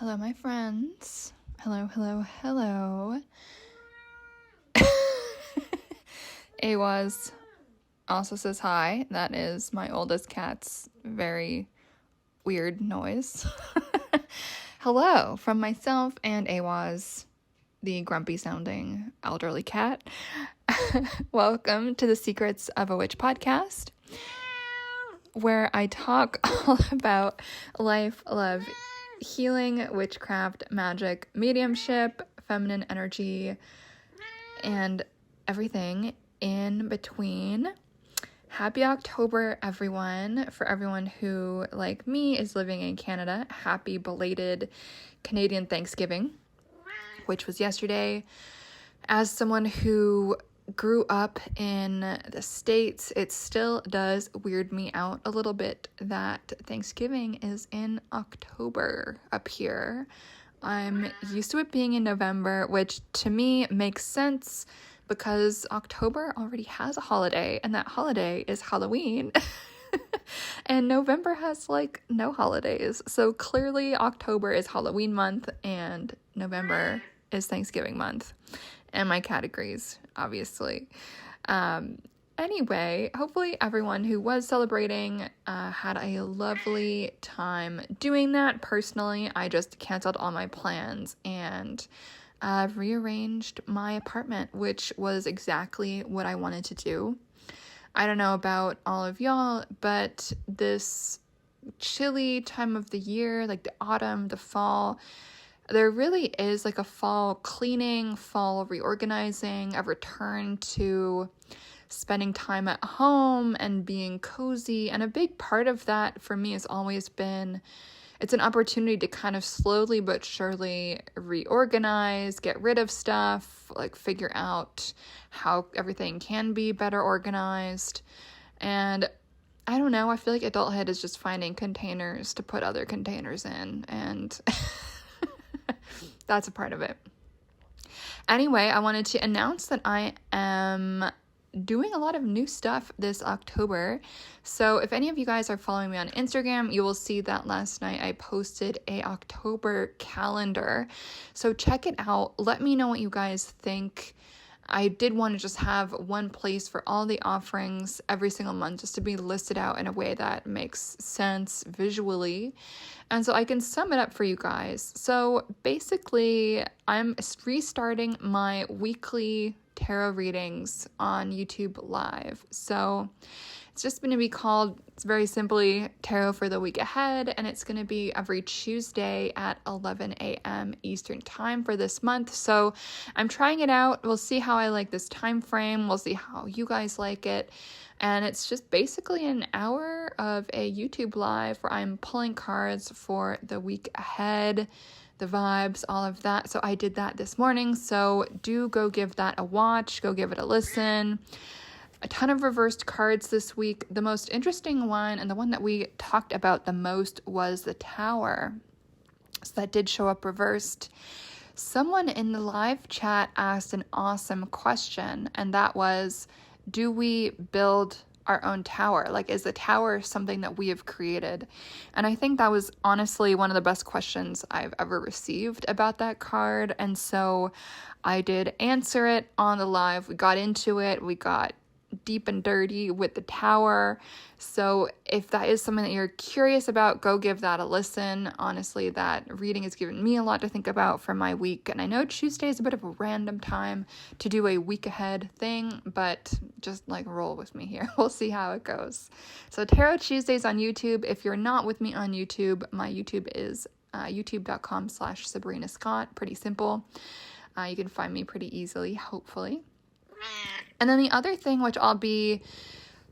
Hello, my friends. Hello, hello, hello. Awaz also says hi. That is my oldest cat's very weird noise. Hello from myself and Awaz, the grumpy sounding elderly cat. Welcome to the Secrets of a Witch podcast, where I talk all about life, love, healing, witchcraft, magic, mediumship, feminine energy, and everything in between. Happy October, everyone. For everyone who, like me, is living in Canada, happy belated Canadian Thanksgiving, which was yesterday. As someone who grew up in the States, it still does weird me out a little bit that Thanksgiving is in October up here. I'm used to it being in November, which to me makes sense because October already has a holiday, and that holiday is Halloween. And November has like no holidays. So clearly October is Halloween month and November is Thanksgiving month. And my cat agrees, obviously. Anyway, hopefully everyone who was celebrating had a lovely time doing that. Personally, I just canceled all my plans and rearranged my apartment, which was exactly what I wanted to do. I don't know about all of y'all, but this chilly time of the year, like the autumn, the fall, there really is like a fall cleaning, fall reorganizing, a return to spending time at home and being cozy. And a big part of that for me has always been, it's an opportunity to kind of slowly but surely reorganize, get rid of stuff, like figure out how everything can be better organized. And I don't know, I feel like adulthood is just finding containers to put other containers in, and that's a part of it. Anyway, I wanted to announce that I am doing a lot of new stuff this October. So if any of you guys are following me on Instagram, you will see that last night I posted a October calendar. So check it out. Let me know what you guys think. I did want to just have one place for all the offerings every single month, just to be listed out in a way that makes sense visually. And so I can sum it up for you guys. So basically, I'm restarting my weekly tarot readings on YouTube Live. So it's just going to be called, it's very simply Tarot for the Week Ahead, and it's going to be every Tuesday at 11 a.m. Eastern Time for this month. So I'm trying it out. We'll see how I like this time frame. We'll see how you guys like it. And it's just basically an hour of a YouTube Live where I'm pulling cards for the week ahead, the vibes, all of that. So I did that this morning. So do go give that a watch. Go give it a listen. A ton of reversed cards this week. The most interesting one, and the one that we talked about the most, was the Tower. So that did show up reversed. Someone in the live chat asked an awesome question, and that was, do we build our own tower? Like, is the tower something that we have created? And I think that was honestly one of the best questions I've ever received about that card. And so I did answer it on the live. We got into it. We got deep and dirty with the tower. So if that is something that you're curious about, go give that a listen. Honestly, that reading has given me a lot to think about for my week. And I know Tuesday is a bit of a random time to do a week ahead thing, but just like roll with me here. We'll see how it goes. So Tarot Tuesdays on YouTube. If you're not with me on YouTube, my YouTube is youtube.com/Sabrina Scott. Pretty simple. You can find me pretty easily, hopefully. And then the other thing, which I'll be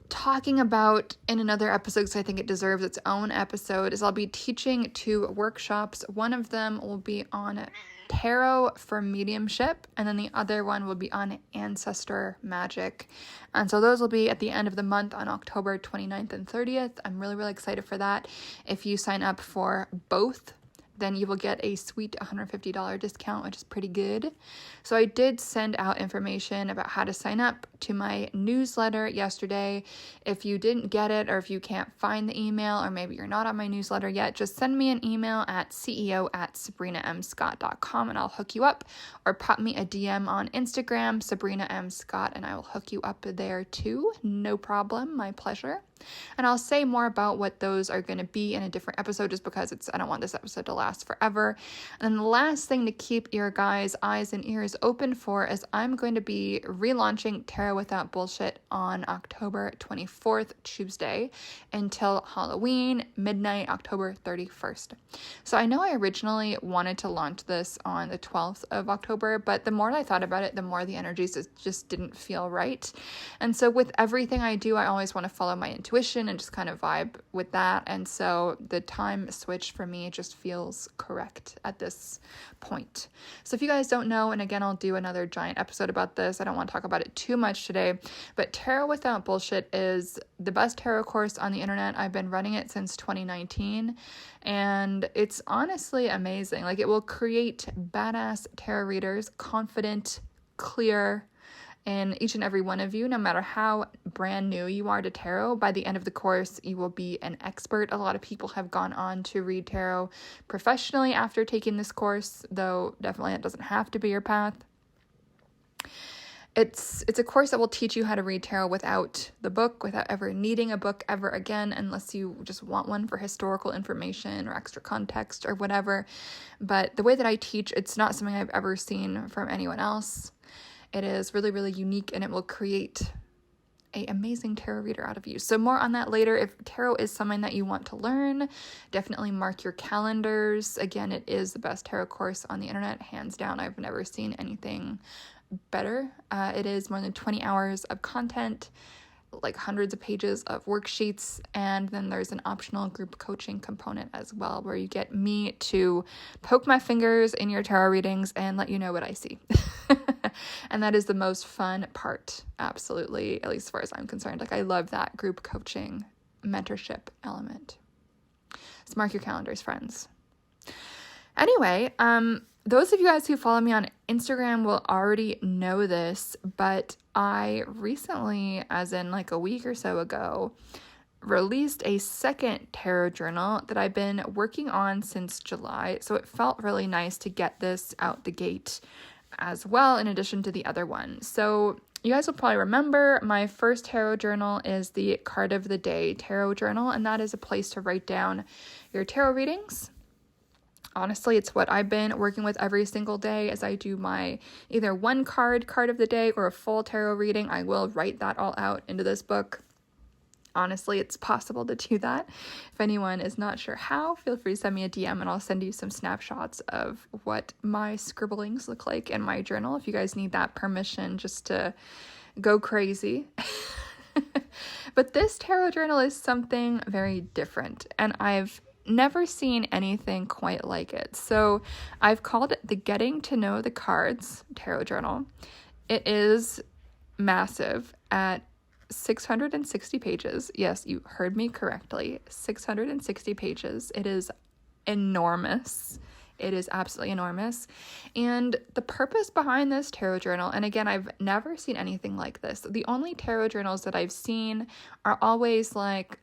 talking about in another episode because I think it deserves its own episode, is I'll be teaching 2 workshops. One of them will be on tarot for mediumship, and then the other one will be on ancestor magic. And so those will be at the end of the month on October 29th and 30th. I'm really, really excited for that. If you sign up for both then you will get a sweet $150 discount, which is pretty good. So I did send out information about how to sign up to my newsletter yesterday. If you didn't get it, or if you can't find the email, or maybe you're not on my newsletter yet, just send me an email at ceo@sabrinamscott.com and I'll hook you up, or pop me a DM on Instagram, Sabrina M. Scott, and I will hook you up there too. No problem, my pleasure. And I'll say more about what those are going to be in a different episode, just because I don't want this episode to last forever. And then the last thing to keep your guys' eyes and ears open for is I'm going to be relaunching Tarot Without Bullshit on October 24th, Tuesday, until Halloween, midnight, October 31st. So I know I originally wanted to launch this on the 12th of October, but the more I thought about it, the more the energies just didn't feel right. And so with everything I do, I always want to follow my intuition and just kind of vibe with that. And so the time switch for me just feels correct at this point. So if you guys don't know, and again, I'll do another giant episode about this, I don't want to talk about it too much today, but Tarot Without Bullshit is the best tarot course on the internet. I've been running it since 2019, and it's honestly amazing. Like, it will create badass tarot readers, confident, clear, in each and every one of you. No matter how brand new you are to tarot, by the end of the course, you will be an expert. A lot of people have gone on to read tarot professionally after taking this course, though definitely it doesn't have to be your path. It's a course that will teach you how to read tarot without the book, without ever needing a book ever again, unless you just want one for historical information or extra context or whatever. But the way that I teach, it's not something I've ever seen from anyone else. It is really, really unique, and it will create an amazing tarot reader out of you. So more on that later. If tarot is something that you want to learn, definitely mark your calendars. Again, it is the best tarot course on the internet, hands down. I've never seen anything better. It is more than 20 hours of content, like hundreds of pages of worksheets, and then there's an optional group coaching component as well, where you get me to poke my fingers in your tarot readings and let you know what I see. And that is the most fun part, absolutely, at least as far as I'm concerned. Like, I love that group coaching mentorship element. So mark your calendars, friends. Anyway, those of you guys who follow me on Instagram will already know this, but I recently, as in like a week or so ago, released a second tarot journal that I've been working on since July. So it felt really nice to get this out the gate as well, in addition to the other one. So you guys will probably remember my first tarot journal is the Card of the Day tarot journal, and that is a place to write down your tarot readings. Honestly, it's what I've been working with every single day as I do my either one card of the day or a full tarot reading. I will write that all out into this book. Honestly, it's possible to do that. If anyone is not sure how, feel free to send me a DM and I'll send you some snapshots of what my scribblings look like in my journal, if you guys need that permission just to go crazy. But this tarot journal is something very different, and I've never seen anything quite like it. So I've called it the Getting to Know the Cards tarot journal. It is massive at 660 pages. Yes, you heard me correctly. 660 pages. It is enormous. It is absolutely enormous. And the purpose behind this tarot journal, and again, I've never seen anything like this. The only tarot journals that I've seen are always like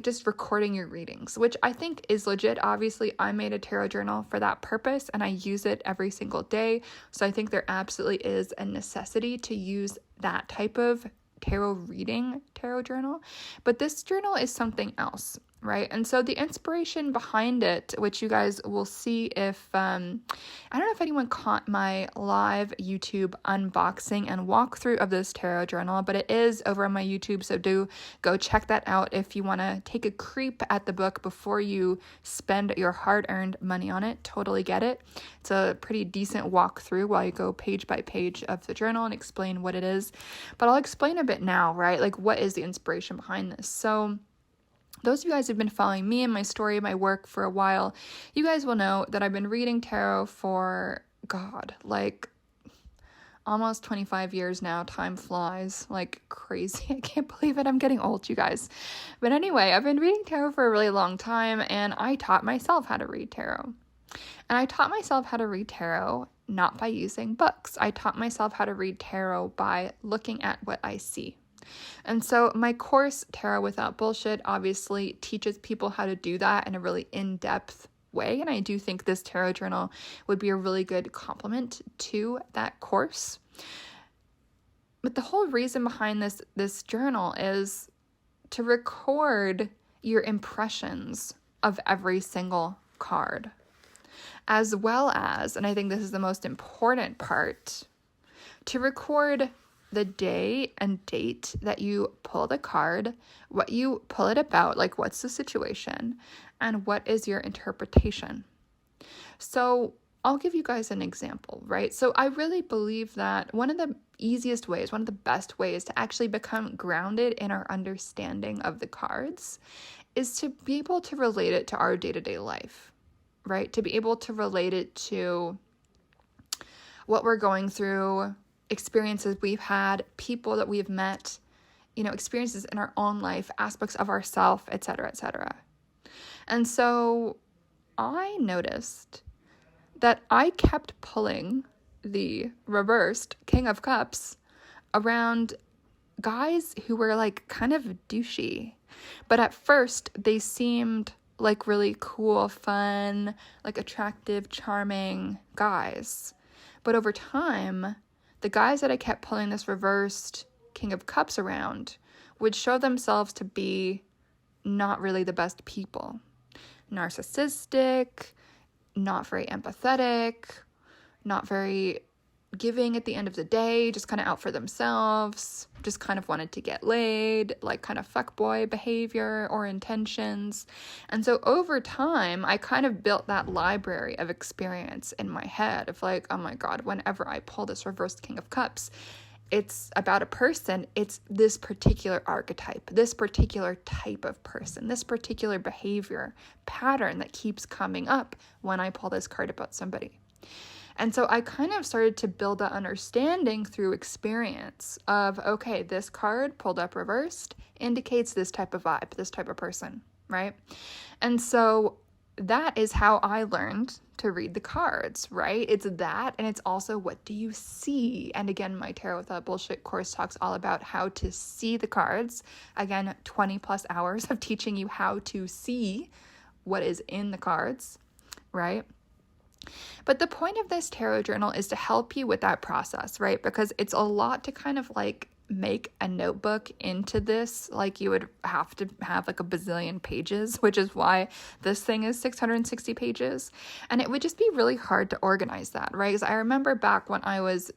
just recording your readings, which I think is legit. Obviously, I made a tarot journal for that purpose and I use it every single day. So I think there absolutely is a necessity to use that type of tarot journal. But this journal is something else, right? And so the inspiration behind it, which you guys will see if, I don't know if anyone caught my live YouTube unboxing and walkthrough of this tarot journal, but it is over on my YouTube, so do go check that out if you want to take a creep at the book before you spend your hard-earned money on it. Totally get it. It's a pretty decent walkthrough while you go page by page of the journal and explain what it is. But I'll explain a bit now, right? Like, what is the inspiration behind this? So those of you guys who've been following me and my story, my work for a while, you guys will know that I've been reading tarot for, almost 25 years now. Time flies like crazy. I can't believe it. I'm getting old, you guys. But anyway, I've been reading tarot for a really long time, and I taught myself how to read tarot. And I taught myself how to read tarot not by using books. I taught myself how to read tarot by looking at what I see. And so my course, Tarot Without Bullshit, obviously teaches people how to do that in a really in-depth way. And I do think this tarot journal would be a really good complement to that course. But the whole reason behind this journal is to record your impressions of every single card, as well as, and I think this is the most important part, to record the day and date that you pull the card, what you pull it about, like what's the situation, and what is your interpretation. So I'll give you guys an example, right? So I really believe that one of the easiest ways, one of the best ways to actually become grounded in our understanding of the cards is to be able to relate it to our day-to-day life, right? To be able to relate it to what we're going through, experiences we've had, people that we've met, experiences in our own life, aspects of ourself, etc., etc. And so I noticed that I kept pulling the reversed King of Cups around guys who were like kind of douchey. But at first they seemed like really cool, fun, like attractive, charming guys. But over time, the guys that I kept pulling this reversed King of Cups around would show themselves to be not really the best people. Narcissistic, not very empathetic, not very giving at the end of the day, just kind of out for themselves, just kind of wanted to get laid, like kind of fuckboy behavior or intentions. And so over time, I kind of built that library of experience in my head of like, oh my God, whenever I pull this reversed King of Cups, it's about a person, it's this particular archetype, this particular type of person, this particular behavior pattern that keeps coming up when I pull this card about somebody. And so I kind of started to build that understanding through experience of, okay, this card pulled up reversed indicates this type of vibe, this type of person, right? And so that is how I learned to read the cards, right? It's that, and it's also what do you see? And again, my Tarot Without Bullshit course talks all about how to see the cards. Again, 20 plus hours of teaching you how to see what is in the cards, right? But the point of this tarot journal is to help you with that process, right? Because it's a lot to kind of like make a notebook into this. Like you would have to have like a bazillion pages, which is why this thing is 660 pages. And it would just be really hard to organize that, right? Because I remember back when I was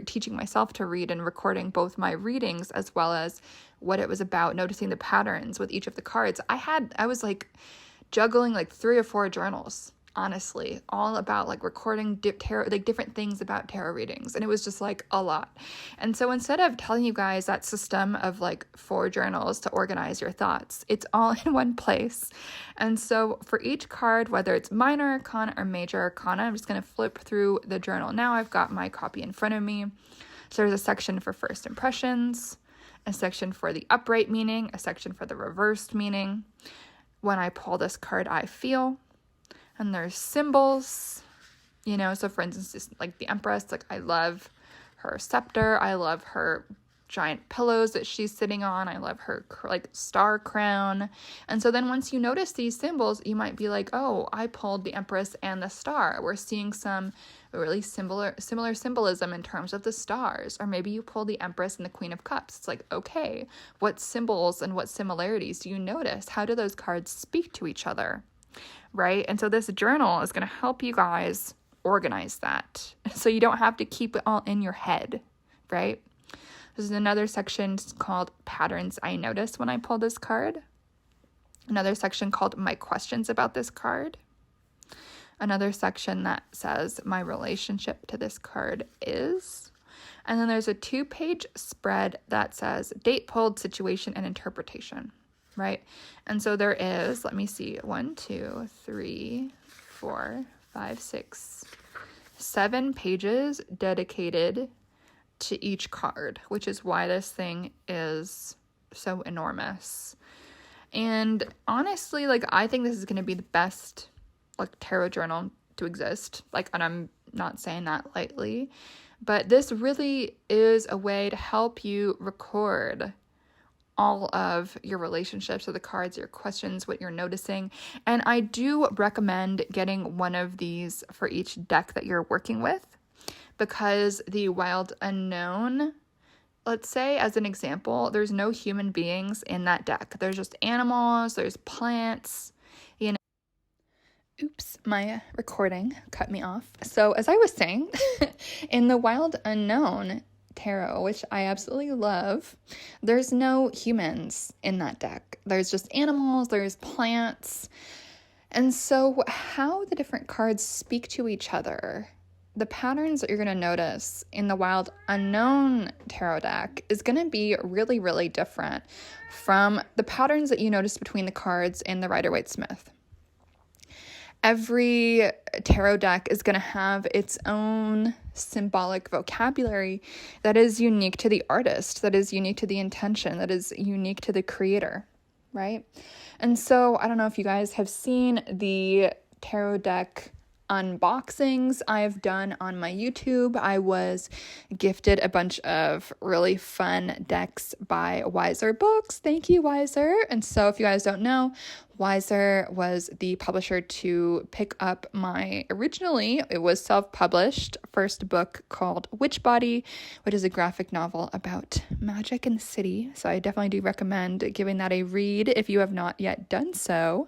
teaching myself to read and recording both my readings as well as what it was about, noticing the patterns with each of the cards. I was like juggling like 3 or 4 journals, honestly, all about like recording tarot, like different things about tarot readings. And it was just like a lot. And so instead of telling you guys that system of like 4 journals to organize your thoughts, it's all in one place. And so for each card, whether it's minor arcana or major arcana, I'm just going to flip through the journal. Now I've got my copy in front of me. So there's a section for first impressions, a section for the upright meaning, a section for the reversed meaning. When I pull this card, I feel. And there's symbols, so for instance, just like the Empress, like I love her scepter. I love her giant pillows that she's sitting on. I love her like star crown. And so then once you notice these symbols, you might be like, oh, I pulled the Empress and the star. We're seeing some really similar symbolism in terms of the stars. Or maybe you pull the Empress and the Queen of Cups. It's like, okay, what symbols and what similarities do you notice? How do those cards speak to each other? Right? And so this journal is going to help you guys organize that so you don't have to keep it all in your head, right? There's another section called Patterns I Notice when I pull this card. Another section called My Questions About This Card. Another section that says My Relationship to This Card Is. And then there's a 2-page spread that says Date Pulled, Situation, and Interpretation. Right? And so there is, let me see, 1, 2, 3, 4, 5, 6, 7 pages dedicated to each card, which is why this thing is so enormous. And honestly, like, I think this is going to be the best, like, tarot journal to exist. Like, and I'm not saying that lightly, but this really is a way to help you record all of your relationships with the cards, your questions, what you're noticing. And I do recommend getting one of these for each deck that you're working with, because the Wild Unknown, let's say as an example, there's no human beings in that deck. There's just animals, there's plants, you know. Oops, my recording cut me off. So as I was saying, in the Wild Unknown tarot, which I absolutely love, there's no humans in that deck. There's just animals, there's plants. And so how the different cards speak to each other, the patterns that you're going to notice in the Wild Unknown tarot deck is going to be really, really different from the patterns that you notice between the cards in the Rider-Waite-Smith. Every tarot deck is going to have its own symbolic vocabulary that is unique to the artist, that is unique to the intention, that is unique to the creator, right? And so I don't know if you guys have seen the tarot deck unboxings I've done on my YouTube. I was gifted a bunch of really fun decks by Wiser Books. Thank you, Wiser. And so if you guys don't know, Wiser was the publisher to pick up my, originally it was self-published, first book called Witch Body, which is a graphic novel about magic in the city. So I definitely do recommend giving that a read if you have not yet done so.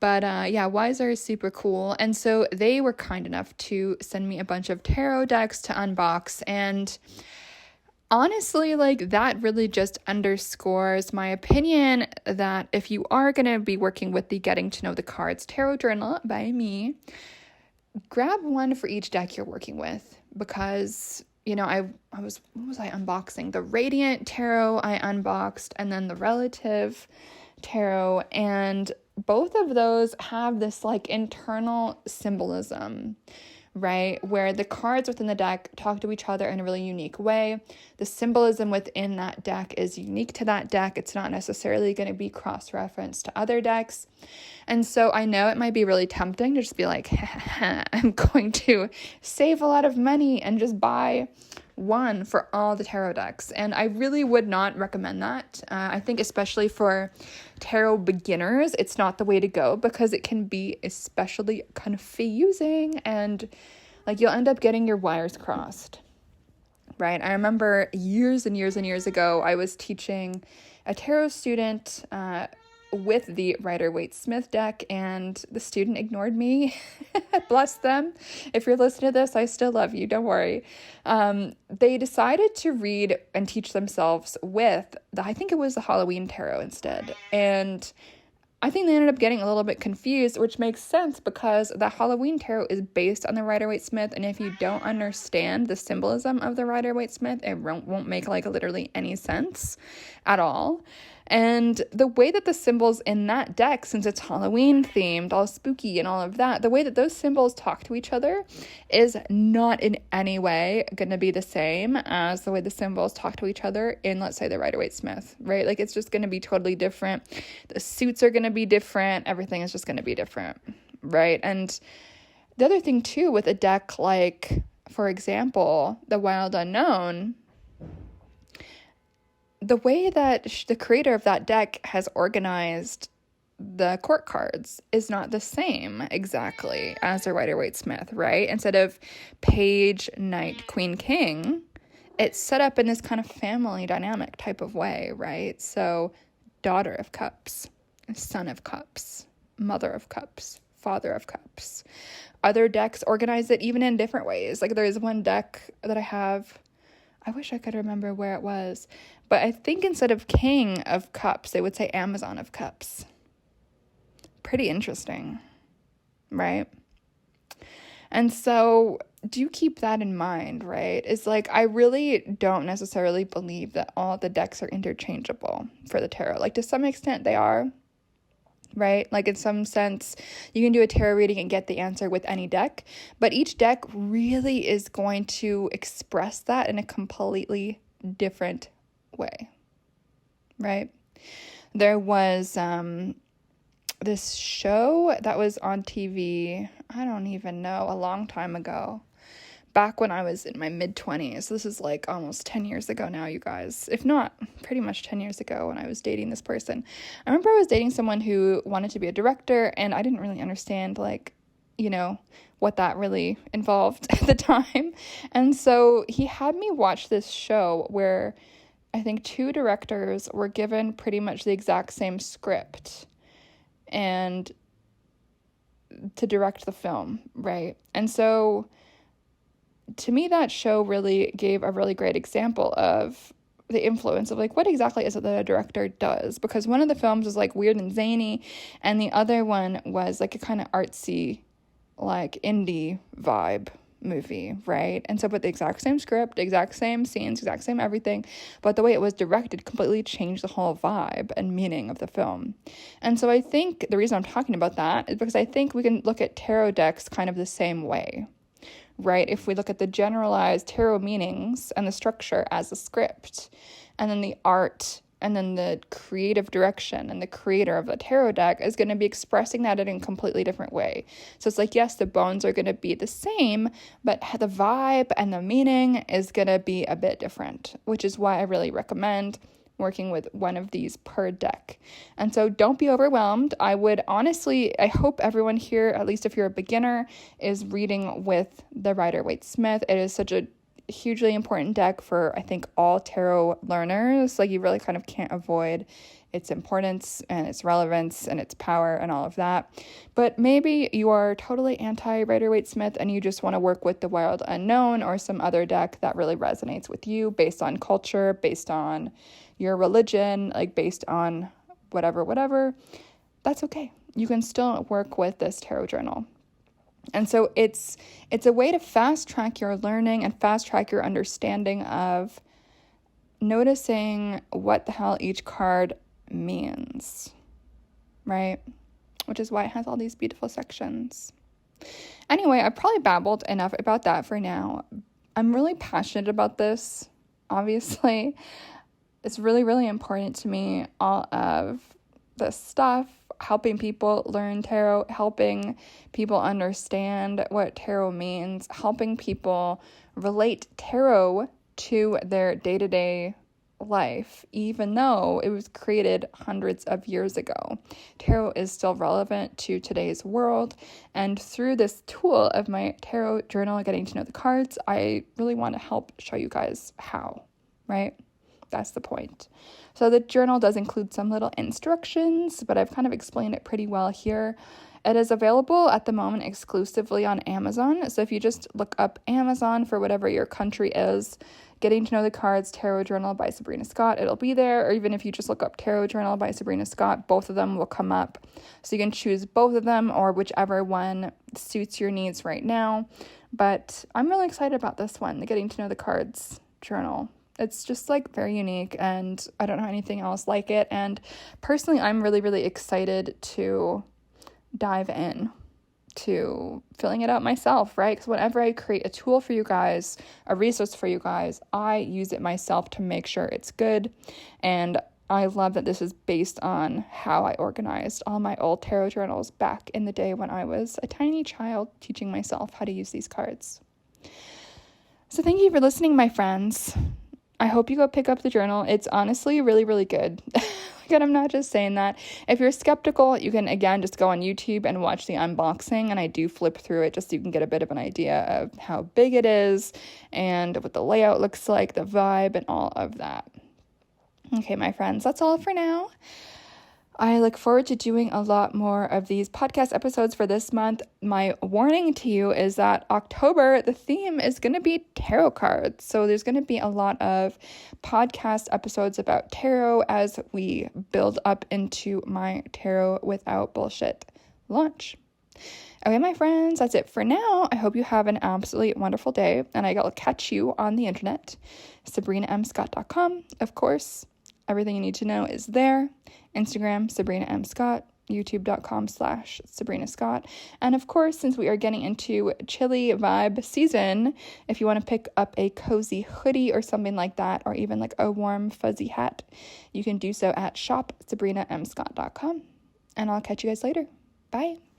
But yeah, Wiser is super cool. And so they were kind enough to send me a bunch of tarot decks to unbox. And honestly, like, that really just underscores my opinion that if you are going to be working with the Getting to Know the Cards tarot journal by me, grab one for each deck you're working with. Because, you know, what was I unboxing? The Radiant tarot I unboxed, and then the Relative tarot, and both of those have this like internal symbolism, right? Where the cards within the deck talk to each other in a really unique way. The symbolism within that deck is unique to that deck. It's not necessarily going to be cross-referenced to other decks. And so I know it might be really tempting to just be like, I'm going to save a lot of money and just buy one for all the tarot decks. And I really would not recommend that. I think especially for tarot beginners, it's not the way to go, because it can be especially confusing and like you'll end up getting your wires crossed, right? I remember years and years and years ago, I was teaching a tarot student with the Rider-Waite-Smith deck, and the student ignored me. Bless them. If you're listening to this, I still love you. Don't worry. They decided to read and teach themselves with I think it was the Halloween tarot instead. And I think they ended up getting a little bit confused, which makes sense because the Halloween tarot is based on the Rider-Waite-Smith. And if you don't understand the symbolism of the Rider-Waite-Smith, it won't make like literally any sense at all. And the way that the symbols in that deck, since it's Halloween themed, all spooky and all of that, the way that those symbols talk to each other is not in any way going to be the same as the way the symbols talk to each other in, let's say, the Rider-Waite-Smith, right? Like, it's just going to be totally different. The suits are going to be different. Everything is just going to be different, right? And the other thing, too, with a deck like, for example, the Wild Unknown, the way that the creator of that deck has organized the court cards is not the same exactly as the Rider-Waite-Smith, right? Instead of page, knight, queen, king, it's set up in this kind of family dynamic type of way, right? So daughter of cups, son of cups, mother of cups, father of cups. Other decks organize it even in different ways. Like, there's one deck that I have, I wish I could remember where it was, but I think instead of King of Cups, they would say Amazon of Cups. Pretty interesting, right? And so do keep that in mind, right? It's like, I really don't necessarily believe that all the decks are interchangeable for the tarot. Like, to some extent they are, right? Like in some sense, you can do a tarot reading and get the answer with any deck, but each deck really is going to express that in a completely different way, right? There was this show that was on TV, I don't even know, a long time ago, back when I was in my mid-20s. This is like almost 10 years ago now, you guys. If not, pretty much 10 years ago when I was dating this person. I remember I was dating someone who wanted to be a director, and I didn't really understand, like, you know, what that really involved at the time. And so he had me watch this show where I think 2 directors were given pretty much the exact same script and to direct the film, right? And so to me, that show really gave a really great example of the influence of, like, what exactly is it that a director does? Because one of the films was, like, weird and zany, and the other one was, like, a kind of artsy, like, indie vibe movie, right? And so, but the exact same script, exact same scenes, exact same everything, but the way it was directed completely changed the whole vibe and meaning of the film. And so I think the reason I'm talking about that is because I think we can look at tarot decks kind of the same way, right? If we look at the generalized tarot meanings and the structure as a script, and then the art, and then the creative direction and the creator of the tarot deck is going to be expressing that in a completely different way. So it's like, yes, the bones are going to be the same, but the vibe and the meaning is going to be a bit different, which is why I really recommend working with one of these per deck. And so don't be overwhelmed. I hope everyone here, at least if you're a beginner, is reading with the Rider-Waite-Smith. It is such a hugely important deck for, I think, all tarot learners. Like, you really kind of can't avoid its importance and its relevance and its power and all of that. But maybe you are totally anti-Rider-Waite-Smith and you just want to work with the Wild Unknown or some other deck that really resonates with you based on culture, based on your religion, like based on whatever. That's okay. You can still work with this tarot journal. And so it's a way to fast track your learning and fast track your understanding of noticing what the hell each card means, right? Which is why it has all these beautiful sections. Anyway, I've probably babbled enough about that for now. I'm really passionate about this, obviously. It's really, really important to me, all of this stuff, helping people learn tarot, helping people understand what tarot means, helping people relate tarot to their day-to-day life, even though it was created hundreds of years ago. Tarot is still relevant to today's world, and through this tool of my tarot journal, getting to know the cards, I really want to help show you guys how, right? That's the point. So the journal does include some little instructions, but I've kind of explained it pretty well here. It is available at the moment exclusively on Amazon. So if you just look up Amazon for whatever your country is, Getting to Know the Cards Tarot Journal by Sabrina Scott, it'll be there. Or even if you just look up Tarot Journal by Sabrina Scott, both of them will come up. So you can choose both of them or whichever one suits your needs right now. But I'm really excited about this one, the Getting to Know the Cards Journal. It's just like very unique, and I don't know anything else like it. And personally, I'm really, really excited to dive in to filling it out myself, right? Because whenever I create a tool for you guys, a resource for you guys, I use it myself to make sure it's good. And I love that this is based on how I organized all my old tarot journals back in the day when I was a tiny child teaching myself how to use these cards. So thank you for listening, my friends. I hope you go pick up the journal. It's honestly really, really good. And I'm not just saying that. If you're skeptical, you can, again, just go on YouTube and watch the unboxing. And I do flip through it just so you can get a bit of an idea of how big it is and what the layout looks like, the vibe, and all of that. Okay, my friends, that's all for now. I look forward to doing a lot more of these podcast episodes for this month. My warning to you is that October, the theme is going to be tarot cards. So there's going to be a lot of podcast episodes about tarot as we build up into my Tarot Without Bullshit launch. Okay, my friends, that's it for now. I hope you have an absolutely wonderful day, and I'll catch you on the internet. SabrinaMScott.com, of course. Everything you need to know is there. Instagram, Sabrina M. Scott. youtube.com/Sabrina Scott. And of course, since we are getting into chilly vibe season, if you want to pick up a cozy hoodie or something like that, or even like a warm fuzzy hat, you can do so at shopsabrinamscott.com. And I'll catch you guys later. Bye.